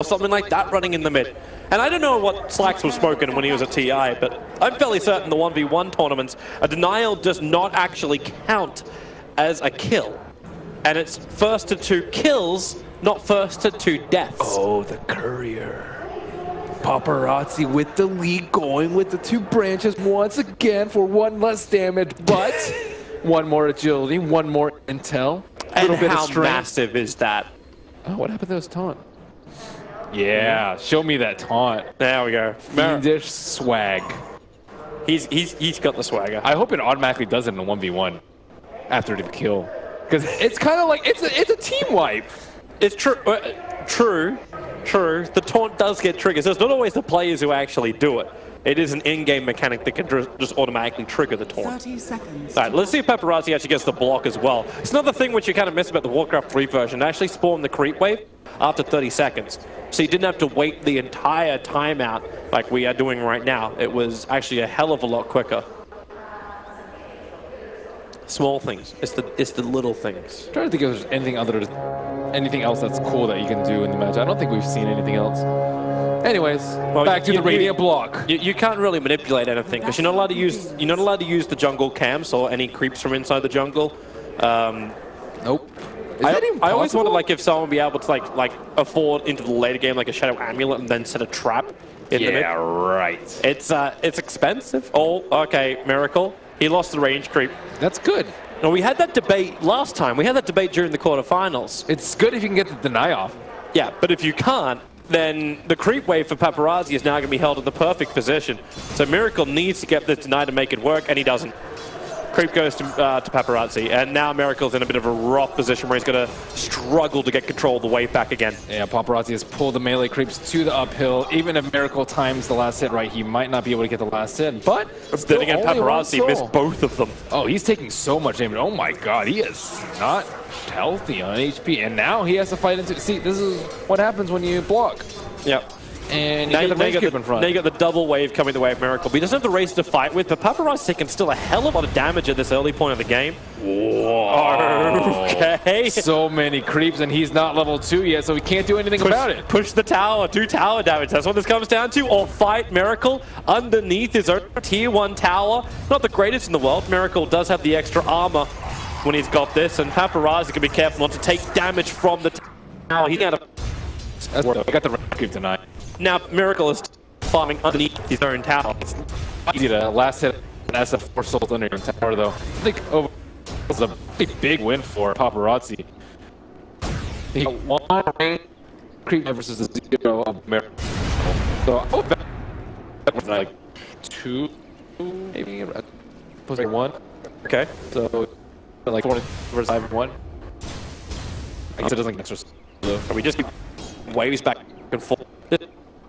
something like that running in the mid. And I don't know what Slacks was smoking when he was at TI, but I'm fairly certain the 1v1 tournaments, a denial does not actually count as a kill. And it's first to 2 kills, not first to 2 deaths. Oh, the courier. Paparazzi with the lead, going with the 2 branches once again for 1 less damage, but 1 more agility, 1 more intel. And how massive is that? Oh, what happened to those taunt? Yeah, show me that taunt. There we go. Fiendish swag. He's got the swagger. I hope it automatically does it in a 1v1 after the kill. Because it's kind of like, it's a team wipe. It's true. True. The taunt does get triggered. So it's not always the players who actually do it. It is an in-game mechanic that can just automatically trigger the taunt. 30 seconds. All right, let's see if Paparazzi actually gets the block as well. It's another thing which you kind of miss about the Warcraft 3 version. It actually spawned the creep wave after 30 seconds. So you didn't have to wait the entire timeout like we are doing right now. It was actually a hell of a lot quicker. Small things. It's the little things. I'm trying to think if there's anything else that's cool that you can do in the match. I don't think we've seen anything else. Anyways, back to the radiant block. You can't really manipulate anything because you're not allowed to use the jungle camps or any creeps from inside the jungle. Nope. I always wondered like if someone would be able to like afford into the later game like a shadow amulet and then set a trap in the mid. Yeah, right. It's expensive. Oh, okay, Miracle. He lost the range creep. That's good. No, we had that debate last time. We had that debate during the quarterfinals. It's good if you can get the deny off. Yeah, but if you can't, then the creep wave for Paparazzi is now going to be held in the perfect position. So Miracle needs to get this deny to make it work, and he doesn't. Creep goes to Paparazzi, and now Miracle's in a bit of a rough position where he's going to struggle to get control of the wave back again. Yeah, Paparazzi has pulled the melee creeps to the uphill. Even if Miracle times the last hit right, he might not be able to get the last hit, but then again, Paparazzi missed both of them. Oh, he's taking so much damage. Oh my god, he is not healthy on HP, and now he has to fight into... See, this is what happens when you block. Yep. And you get the range creep in front. Now you got the double wave coming the way of Miracle, but he doesn't have the race to fight with, but Paparazzi taking still a hell of a lot of damage at this early point of the game. Whoa. Okay. So many creeps, and he's not level 2 yet, so he can't do anything about it. Push the tower, 2 tower damage. That's what this comes down to. Or fight Miracle underneath his own tier 1 tower. Not the greatest in the world. Miracle does have the extra armor when he's got this, and Paparazzi can be careful not to take damage from the tower. He's got the range creep tonight. Now Miracle is farming underneath his own tower. Easy to last hit as a 4 souls under your tower, though. I think over was a big win for Paparazzi. He got 1 range creep versus the 0 of Miracle. So I would bet that was like 2, maybe plus 1. Okay. So like 4 versus 5-1. I guess it doesn't get extra. So we just keep waves back and forth.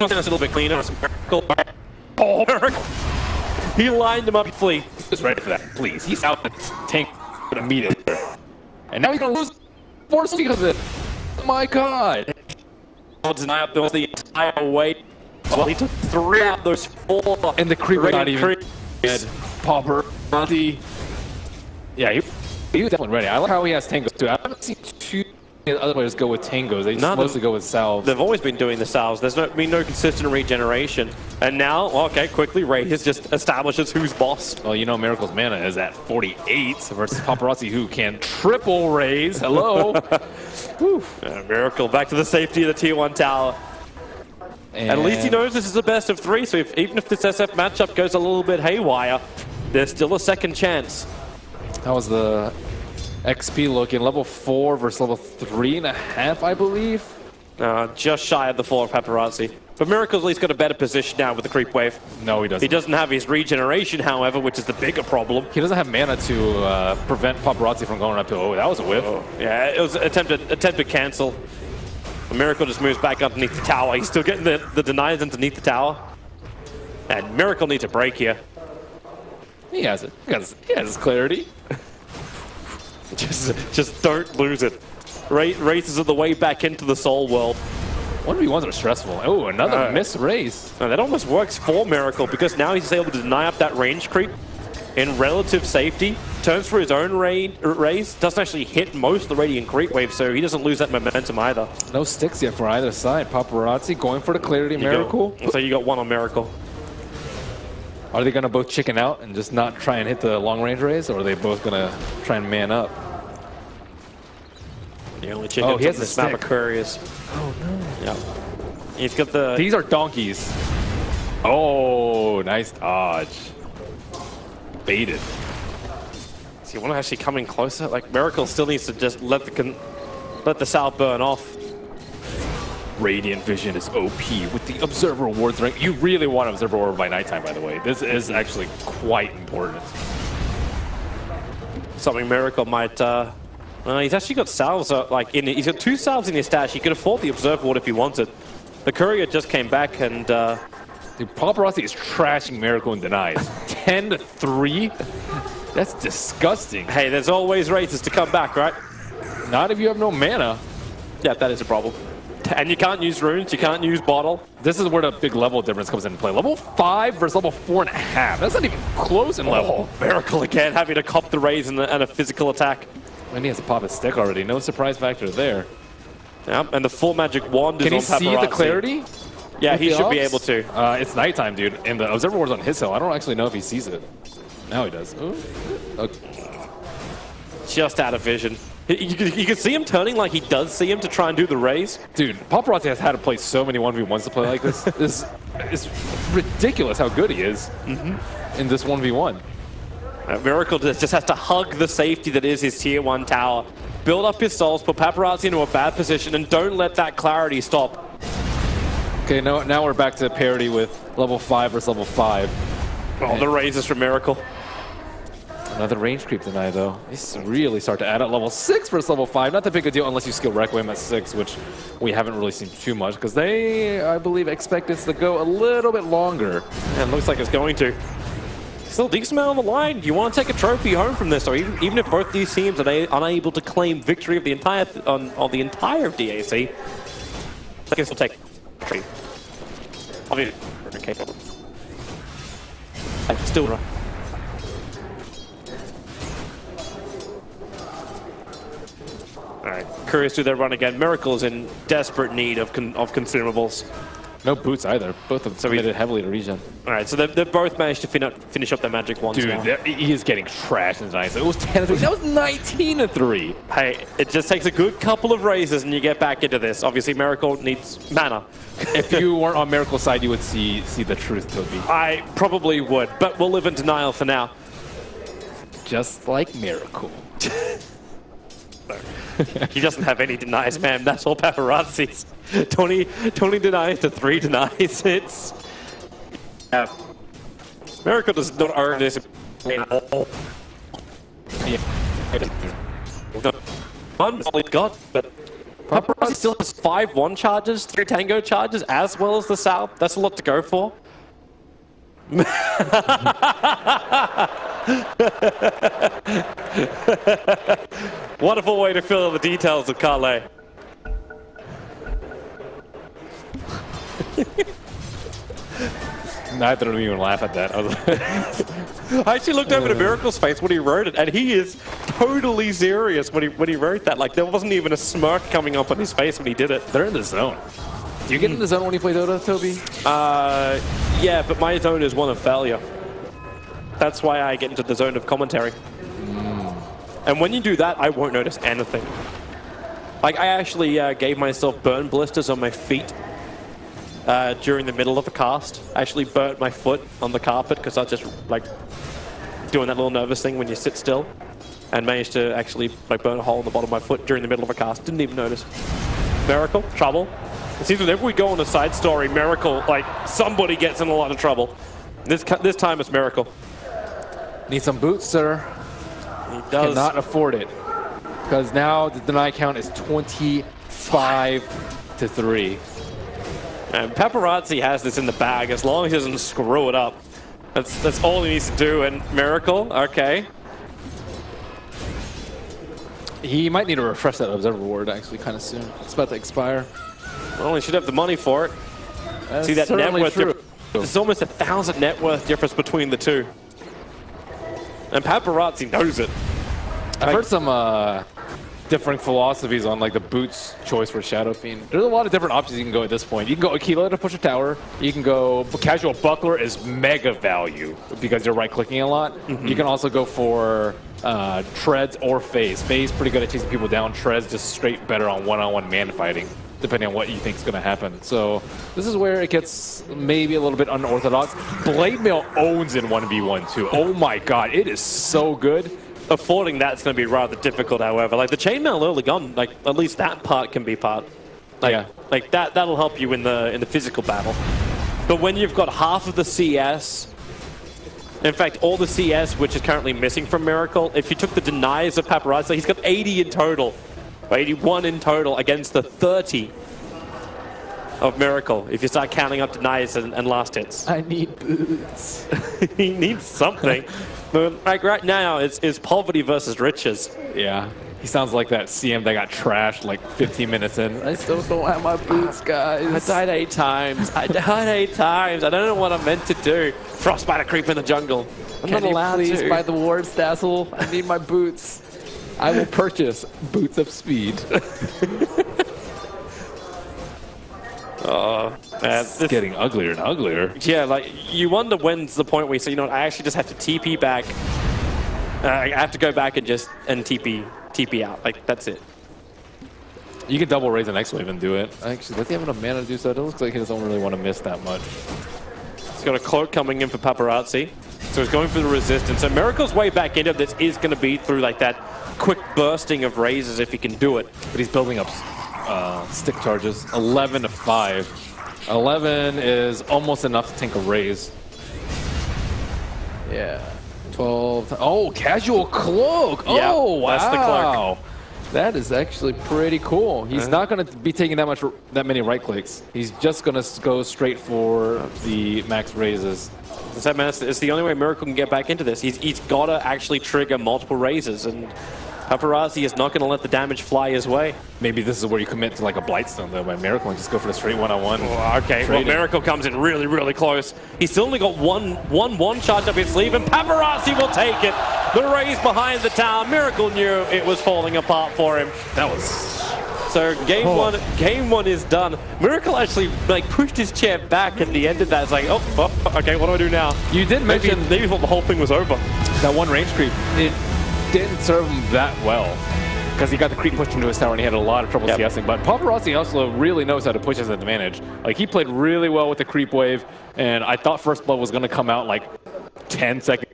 It's a little bit cleaner. Miracle. Oh, Miracle. He lined him up fully. Just ready for that, please. He's out the tank to meet it. And now he's going to lose force because of it. Oh my god. Deny up the entire weight. Well, he took 3 out of those 4. And the creep was not even dead. Paparazzi. Yeah, he was definitely ready. I like how he has tangos too. I haven't seen 2 other players go with tangos. They just mostly go with salves. They've always been doing the salves. There's been no consistent regeneration. And now, okay, quickly, Raze just establishes who's boss. Well, you know Miracle's mana is at 48 versus Paparazzi, who can triple Raze. Hello. Miracle back to the safety of the tier 1 tower. And at least he knows this is a best of 3, so even if this SF matchup goes a little bit haywire, there's still a second chance. That was the XP looking level 4 versus level 3.5, I believe. Just shy of the 4 of Paparazzi. But Miracle's at least got a better position now with the creep wave. No, he doesn't. He doesn't have his regeneration, however, which is the bigger problem. He doesn't have mana to prevent Paparazzi from going uphill. Oh, that was a whiff. Oh, yeah, it was an attempt to cancel. Miracle just moves back underneath the tower. He's still getting the deniers underneath the tower. And Miracle needs a break here. He has it. He has his clarity. Just don't lose it. Races are the way back into the soul world. 1v1s are stressful. Oh, another missed race. That almost works for Miracle because now he's able to deny up that range creep in relative safety. turns for his own raise, doesn't actually hit most of the Radiant Creep Wave, so he doesn't lose that momentum either. No sticks yet for either side. Paparazzi going for the clarity Miracle. So you got one on Miracle. Are they going to both chicken out and just not try and hit the long range raise, or are they both going to try and man up? The only chicken on this map of Couriers. Oh no. Yeah. He's got the... These are donkeys. Oh, nice dodge. Baited. So you want to actually come in closer? Like, Miracle still needs to just let the South burn off. Radiant Vision is OP with the Observer Rewards rank. You really want Observer Reward by nighttime, by the way. This is actually quite important. Something Miracle might... he's actually got salves, he's got 2 salves in his stash. He could afford the Observer Ward if he wanted. The Courier just came back and... Dude, Paparazzi is trashing Miracle and denies. 10-3? That's disgusting. Hey, there's always raises to come back, right? Not if you have no mana. Yeah, that is a problem. And you can't use runes, you can't use bottle. This is where the big level difference comes into play. Level 5 versus level 4.5. That's not even close in level. Miracle again, having to cop the raise and a physical attack. And he has to pop his stick already. No surprise factor there. Yeah, and the full magic wand is on Paparazzi. Can he see the clarity? Yeah, he should be able to. It's nighttime, dude, and the Observer Ward's on his hill. I don't actually know if he sees it. Now he does. Okay. Just out of vision. You can see him turning like he does see him to try and do the raise. Dude, Paparazzi has had to play so many 1v1s to play like this. It's ridiculous how good he is in this 1v1. Miracle just has to hug the safety that is his tier 1 tower. Build up his souls, put Paparazzi into a bad position, and don't let that clarity stop. Okay, now we're back to parity with level 5 versus level 5. Oh, the raises from Miracle. Another range creep deny, though. These really start to add up. Level 6 versus level 5. Not that big a deal unless you skill Requiem at 6, which we haven't really seen too much, because they, I believe, expect this to go a little bit longer. And it looks like it's going to. Still a decent amount on the line. You want to take a trophy home from this, or even if both these teams are unable to claim victory of the entire on the entire DAC, I guess we'll take trophy. Obviously, okay. Still. Alright, Couriers do their run again. Miracle's in desperate need of consumables. No boots either. Both of them committed heavily to regen. Alright, so they've both managed to finish up their magic wands. Dude, he is getting trashed in tonight. So it was 10-3. That was 19-3. Hey, it just takes a good couple of raises and you get back into this. Obviously, Miracle needs mana. If you weren't on Miracle's side, you would see the truth, Toby. I probably would, but we'll live in denial for now. Just like Miracle. He doesn't have any denies, man. That's all Paparazzi's. 20 denies to 3 denies. It's... Yeah. Miracle does not earn this at all. One solid god, but Paparazzi still has 5 1 charges, 3 tango charges, as well as the South. That's a lot to go for. Wonderful way to fill in the details of Kardel. Neither of them even laugh at that. I actually looked over to Miracle's face when he wrote it, and he is totally serious when he wrote that. Like, there wasn't even a smirk coming up on his face when he did it. They're in the zone. Do you get in the zone when you play Dota, Toby? Yeah, but my zone is one of failure. That's why I get into the zone of commentary. And when you do that, I won't notice anything. Like, I actually gave myself burn blisters on my feet during the middle of a cast. I actually burnt my foot on the carpet because I was just, like, doing that little nervous thing when you sit still. And managed to actually, like, burn a hole in the bottom of my foot during the middle of a cast. Didn't even notice. Miracle, trouble. It seems whenever we go on a side story, Miracle, like, somebody gets in a lot of trouble. This time it's Miracle. Need some boots, sir. He does. Cannot afford it. Because now the deny count is 25-3. And Paparazzi has this in the bag as long as he doesn't screw it up. That's all he needs to do. And Miracle, okay. He might need to refresh that Observer Reward actually kind of soon. It's about to expire. Well, he should have the money for it. That's see that net worth true. There's almost 1,000 net worth difference between the two. And Paparazzi knows it. I've heard some different philosophies on like the boots choice for Shadow Fiend. There's a lot of different options you can go at this point. You can go Aquila to push a tower. You can go Casual Buckler is mega value because you're right-clicking a lot. You can also go for Treads or Phase. Phase pretty good at chasing people down. Treads just straight better on one-on-one man fighting, depending on what you think is going to happen. So this is where it gets maybe a little bit unorthodox. Blade Mail owns in 1v1 too. Oh my god, it is so good. Affording that's going to be rather difficult, however. Like the chainmail early on, like at least that part can be part. Like, like that'll help you in the physical battle. But when you've got half of the CS, in fact all the CS which is currently missing from Miracle, if you took the denies of Paparazzi, he's got 80 in total, 81 in total against the 30 of Miracle. If you start counting up denies and last hits, I need boots. He needs something. But like right now, it's poverty versus riches. Yeah, he sounds like that CM that got trashed like 15 minutes in. I still don't have my boots, guys. I died 8 times. I died 8 times. I don't know what I'm meant to do. Frostbite creep in the jungle. I'm not allowed to. Please buy the Ward's Tassel? I need my boots. I will purchase Boots of Speed. Oh, man. It's getting uglier and uglier. Yeah, like, you wonder when's the point where you say, you know what, I actually just have to TP back. I have to go back and just TP out. Like, that's it. You can double raise the next wave and do it. Actually, does he have enough mana to do so? It looks like he doesn't really want to miss that much. He's got a cloak coming in for Paparazzi. So he's going for the resistance. So Miracle's way back into this is going to be through, like, that quick bursting of raises if he can do it. But he's building up stick charges. 11 to 5. 11 is almost enough to tank a raise. Yeah. 12. Oh, casual cloak. Yep, Oh, wow. that's the cloak. That is actually pretty cool. He's not going to be taking that many right clicks. He's just going to go straight for the max raises. It's the only way Miracle can get back into this. He's got to actually trigger multiple raises, and Paparazzi is not going to let the damage fly his way. Maybe this is where you commit to like a Blightstone though by Miracle and just go for the straight one-on-one. Oh, okay, well Miracle comes in really, really close. He's still only got one charge up his sleeve, and Paparazzi will take it. The raise behind the tower. Miracle knew it was falling apart for him. That was... So game one is done. Miracle actually like pushed his chair back at the end of that. It's like, oh, okay, what do I do now? You did mention maybe thought the whole thing was over. That one range creep. It didn't serve him that well because he got the creep pushed into his tower and he had a lot of trouble CSing. But Paparazzi also really knows how to push his advantage. Like he played really well with the creep wave, and I thought First Blood was going to come out like 10 seconds